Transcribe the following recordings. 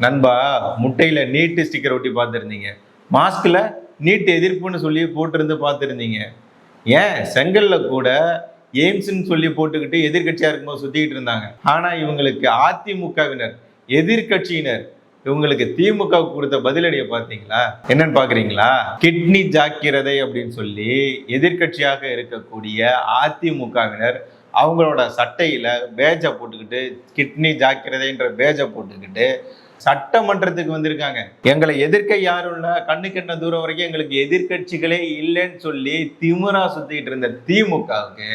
நண்பா, முட்டையில நீட்டு ஸ்டிக்கர் ஒட்டி பார்த்துருந்தீங்க. மாஸ்க்ல நீட் எதிர்ப்புன்னு சொல்லி போட்டிருந்து பார்த்துருந்தீங்க. ஏன் செங்கல்ல கூட எய்ம்ஸ்ன்னு சொல்லி போட்டுக்கிட்டு எதிர்க்கட்சியா இருக்கும்போது சுத்திக்கிட்டு இருந்தாங்க. ஆனா இவங்களுக்கு அதிமுகவினர், எதிர்க்கட்சியினர் இவங்களுக்கு திமுக கொடுத்த பதிலடியை பார்த்தீங்களா? என்னன்னு பாக்குறீங்களா? கிட்னி ஜாக்கிரதை அப்படின்னு சொல்லி எதிர்க்கட்சியாக இருக்கக்கூடிய அதிமுகவினர் அவங்களோட சட்டையில பேஜ போட்டுக்கிட்டு, கிட்னி ஜாக்கிரதைன்ற பேஜ போட்டுக்கிட்டு சட்டமன்றத்துக்கு வந்திருக்காங்க. எங்களை எதிர்க்க யாரும் இல்ல, கண்ணுக்கு என்ன தூரம் வரைக்கும் எங்களுக்கு எதிர்கட்சிகளே இல்லைன்னு சொல்லி திமுறா சுத்திட்டு இருந்த திமுகவுக்கு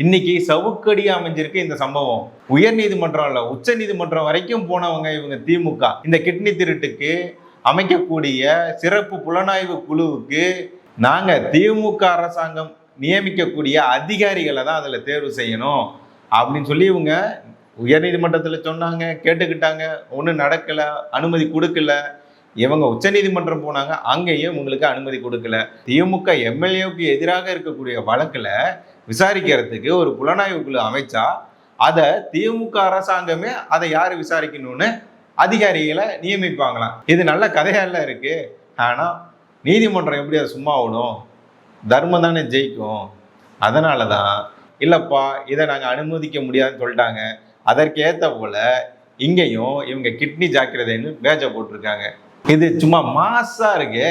இன்னைக்கு சவுக்கடி அமைஞ்சிருக்கு இந்த சம்பவம். உயர் நீதிமன்றம் இல்ல, உச்ச நீதிமன்றம் வரைக்கும் போனவங்க இவங்க திமுக. இந்த கிட்னி திருட்டுக்கு அமைக்கக்கூடிய சிறப்பு புலனாய்வு குழுவுக்கு நாங்க திமுக அரசாங்கம் நியமிக்கக்கூடிய அதிகாரிகளை தான் அதுல தேர்வு செய்யணும் அப்படின்னு சொல்லி இவங்க உயர்நீதிமன்றத்தில் சொன்னாங்க, கேட்டுக்கிட்டாங்க, ஒன்றும் நடக்கல, அனுமதி கொடுக்கல. இவங்க உச்ச நீதிமன்றம் போனாங்க, அங்கேயும் உங்களுக்கு அனுமதி கொடுக்கல. திமுக எம்எல்ஏவுக்கு எதிராக இருக்கக்கூடிய வழக்குல விசாரிக்கிறதுக்கு ஒரு புலனாய்வு குழு அமைச்சா அதை திமுக அரசாங்கமே அதை யாரு விசாரிக்கணும்னு அதிகாரிகளை நியமிப்பாங்களாம். இது நல்ல கதையால இருக்கு. ஆனா நீதிமன்றம் எப்படி அதை சும்மா விடும்? தர்மம் தானே ஜெயிக்கும். அதனாலதான் இல்லப்பா, இதை நாங்க அனுமதிக்க முடியாதுன்னு சொல்லிட்டாங்க. அதற்கேற்ற போல இங்கேயும் இவங்க கிட்னி ஜாக்கிரதைன்னு பேஜ போட்டிருக்காங்க. இது சும்மா மாசா இருக்கு.